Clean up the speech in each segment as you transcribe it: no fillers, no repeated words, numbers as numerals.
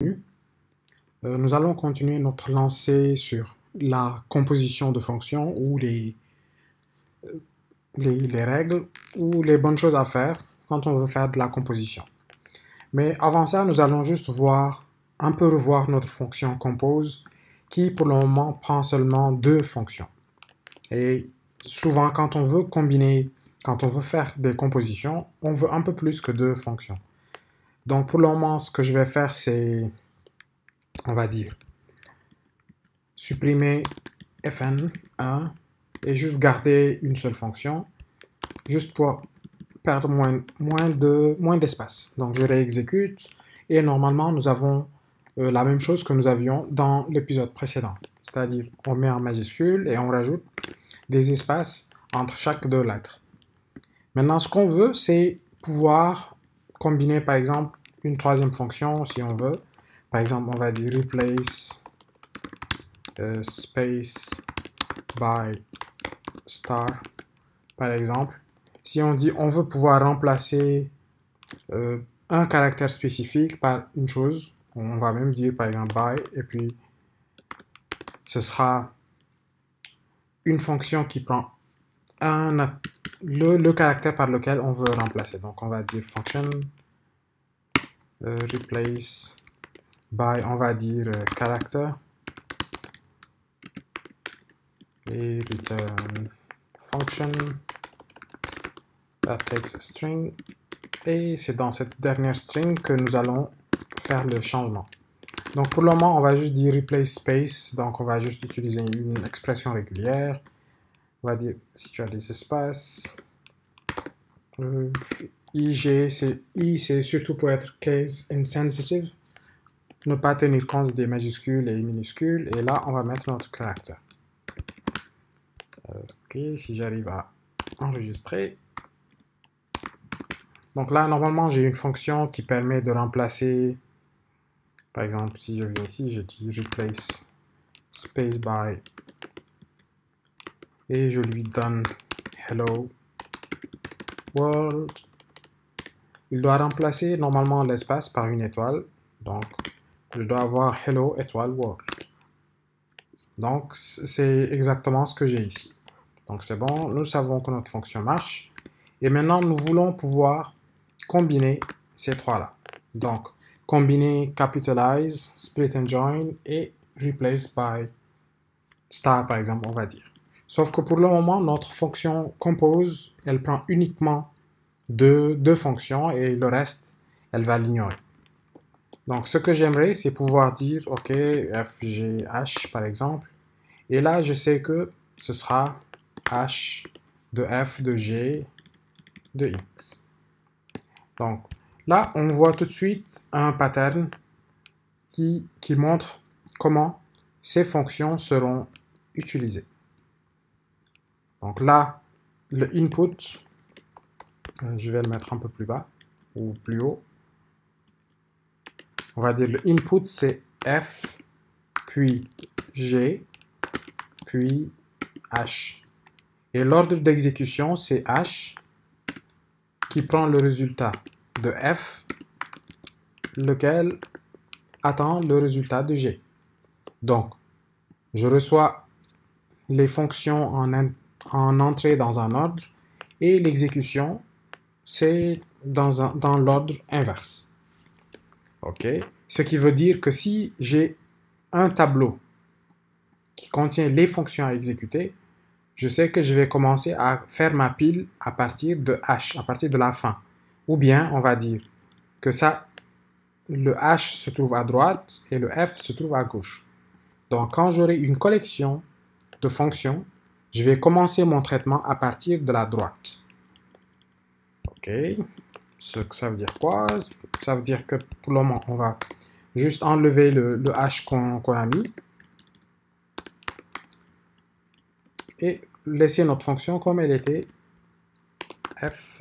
Nous allons continuer notre lancée sur la composition de fonctions ou les règles ou les bonnes choses à faire quand on veut faire de la composition. Mais avant ça, nous allons juste un peu revoir notre fonction compose qui pour le moment prend seulement deux fonctions. Et souvent quand on veut combiner, quand on veut faire des compositions, on veut un peu plus que deux fonctions. Donc pour le moment, ce que je vais faire, c'est, on va dire, supprimer fn1 et juste garder une seule fonction, juste pour perdre moins d'espace. Donc je réexécute et normalement nous avons la même chose que nous avions dans l'épisode précédent. C'est-à-dire on met en majuscule et on rajoute des espaces entre chaque deux lettres. Maintenant ce qu'on veut c'est pouvoir combiner par exemple une troisième fonction si on veut. Par exemple on va dire replace space by star par exemple. Si on dit on veut pouvoir remplacer un caractère spécifique par une chose, on va même dire par exemple by et puis ce sera une fonction qui prend le caractère par lequel on veut remplacer. Donc on va dire function replace by, on va dire character et return function that takes a string et c'est dans cette dernière string que nous allons faire le changement. Donc pour le moment on va juste dire replace space, donc on va juste utiliser une expression régulière. On va dire si tu as des espaces IG, I c'est surtout pour être case insensitive, ne pas tenir compte des majuscules et minuscules, et là on va mettre notre caractère. Ok, si j'arrive à enregistrer. Donc là normalement j'ai une fonction qui permet de remplacer, par exemple si je viens ici, je dis replace space by et je lui donne hello world. Il doit remplacer normalement l'espace par une étoile, donc je dois avoir hello étoile world. Donc c'est exactement ce que j'ai ici. Donc c'est bon, nous savons que notre fonction marche. Et maintenant nous voulons pouvoir combiner ces trois-là. Donc combiner capitalize, split and join et replace by star par exemple on va dire. Sauf que pour le moment notre fonction compose, elle prend uniquement deux fonctions et le reste elle va l'ignorer. Donc ce que j'aimerais c'est pouvoir dire ok fgh par exemple et là je sais que ce sera h de f de g de x. Donc là on voit tout de suite un pattern qui montre comment ces fonctions seront utilisées. Donc là le input, je vais le mettre un peu plus bas ou plus haut. On va dire le input c'est f, puis g, puis h. Et l'ordre d'exécution c'est h qui prend le résultat de f, lequel attend le résultat de g. Donc, je reçois les fonctions en entrée dans un ordre et l'exécution c'est dans l'ordre inverse. Ok, ce qui veut dire que si j'ai un tableau qui contient les fonctions à exécuter, je sais que je vais commencer à faire ma pile à partir de h, à partir de la fin. Ou bien, on va dire que le h se trouve à droite et le f se trouve à gauche. Donc, quand j'aurai une collection de fonctions, je vais commencer mon traitement à partir de la droite. Ok, ce que ça veut dire quoi? Ça veut dire que pour le moment, on va juste enlever le h qu'on a mis et laisser notre fonction comme elle était, f,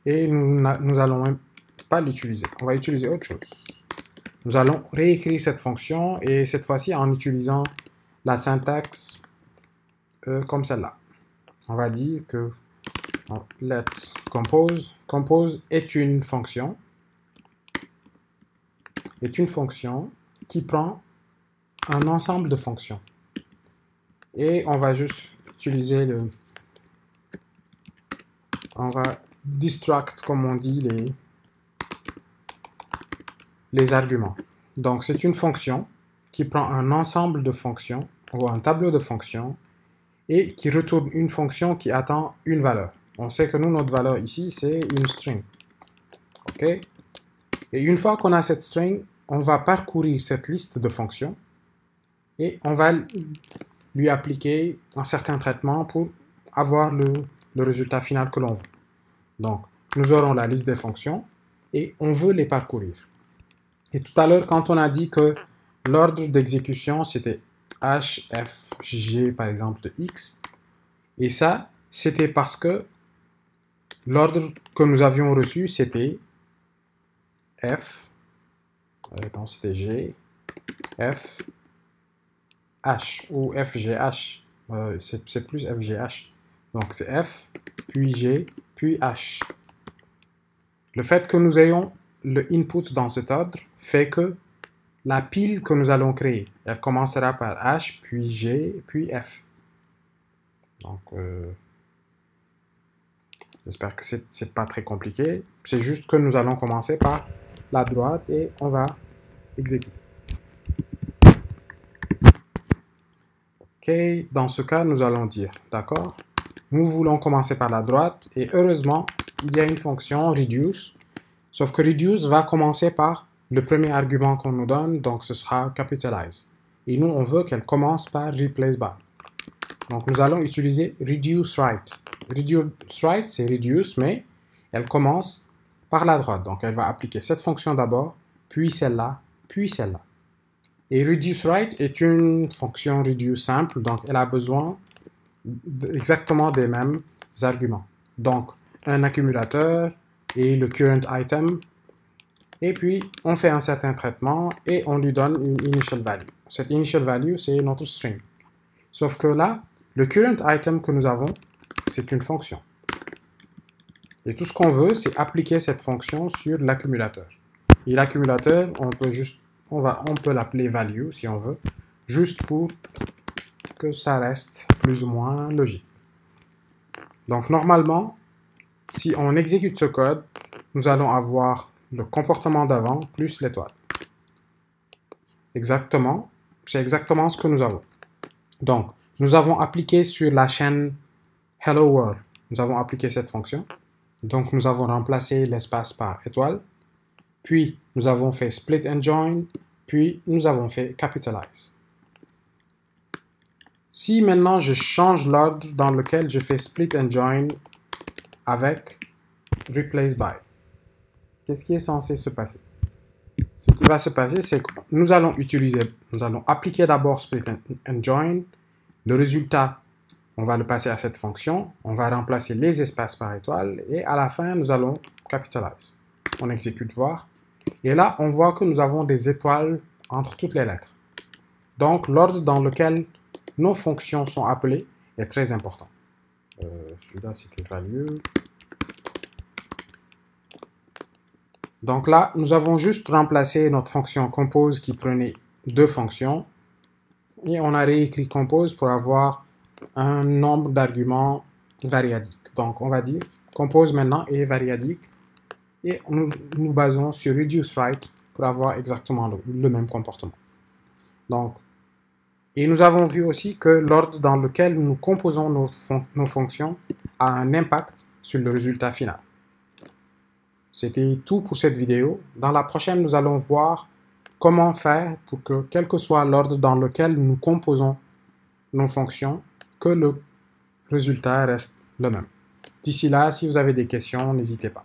et nous allons même pas l'utiliser. On va utiliser autre chose. Nous allons réécrire cette fonction et cette fois-ci en utilisant la syntaxe comme celle-là. On va dire que let compose est une fonction est une fonction qui prend un ensemble de fonctions. Et on va juste utiliser on va distract, comme on dit, les arguments. Donc, c'est une fonction qui prend un ensemble de fonctions ou un tableau de fonctions et qui retourne une fonction qui attend une valeur. On sait que nous, notre valeur ici, c'est une string. OK? Et une fois qu'on a cette string, on va parcourir cette liste de fonctions et on va lui appliquer un certain traitement pour avoir le résultat final que l'on veut. Donc, nous aurons la liste des fonctions et on veut les parcourir. Et tout à l'heure, quand on a dit que l'ordre d'exécution, c'était H, F, G, par exemple, de X, et ça, c'était parce que l'ordre que nous avions reçu, c'était F, non, c'était G, F, H, ou F, G, H. C'est plus F, G, H. Donc, c'est F, puis G, puis H. Le fait que nous ayons le input dans cet ordre fait que la pile que nous allons créer, elle commencera par H, puis G, puis F. Donc, j'espère que c'est pas très compliqué. C'est juste que nous allons commencer par la droite et on va exécuter. OK, dans ce cas, nous allons dire, d'accord, nous voulons commencer par la droite et heureusement, il y a une fonction reduce, sauf que reduce va commencer par le premier argument qu'on nous donne, donc ce sera capitalize. Et nous, on veut qu'elle commence par replace by. Donc, nous allons utiliser reduce right. Reduce right, c'est reduce, mais elle commence par la droite. Donc, elle va appliquer cette fonction d'abord, puis celle-là, puis celle-là. Et reduce right est une fonction reduce simple, donc elle a besoin exactement des mêmes arguments. Donc, un accumulateur et le current item. Et puis, on fait un certain traitement et on lui donne une initial value. Cette initial value, c'est notre string. Sauf que là, le current item que nous avons, c'est une fonction. Et tout ce qu'on veut, c'est appliquer cette fonction sur l'accumulateur. Et l'accumulateur, on peut l'appeler value si on veut, juste pour que ça reste plus ou moins logique. Donc, normalement, si on exécute ce code, nous allons avoir le comportement d'avant plus l'étoile. Exactement, c'est exactement ce que nous avons. Donc, nous avons appliqué sur la chaîne Hello World, nous avons appliqué cette fonction. Donc, nous avons remplacé l'espace par étoile. Puis, nous avons fait split and join. Puis, nous avons fait capitalize. Si maintenant, je change l'ordre dans lequel je fais split and join avec replace by, qu'est-ce qui est censé se passer? Ce qui va se passer, c'est que nous allons appliquer d'abord split and join. Le résultat, on va le passer à cette fonction. On va remplacer les espaces par étoile. Et à la fin, nous allons capitalize. On exécute voir. Et là, on voit que nous avons des étoiles entre toutes les lettres. Donc, l'ordre dans lequel nos fonctions sont appelées est très important. Celui-là, c'est value. Donc là, nous avons juste remplacé notre fonction compose qui prenait deux fonctions. Et on a réécrit compose pour avoir un nombre d'arguments variadique. Donc, on va dire compose maintenant est variadique. Et nous basons sur reduce right pour avoir exactement le même comportement. Donc, et nous avons vu aussi que l'ordre dans lequel nous composons nos fonctions a un impact sur le résultat final. C'était tout pour cette vidéo. Dans la prochaine, nous allons voir comment faire pour que, quel que soit l'ordre dans lequel nous composons nos fonctions, que le résultat reste le même. D'ici là, si vous avez des questions, n'hésitez pas.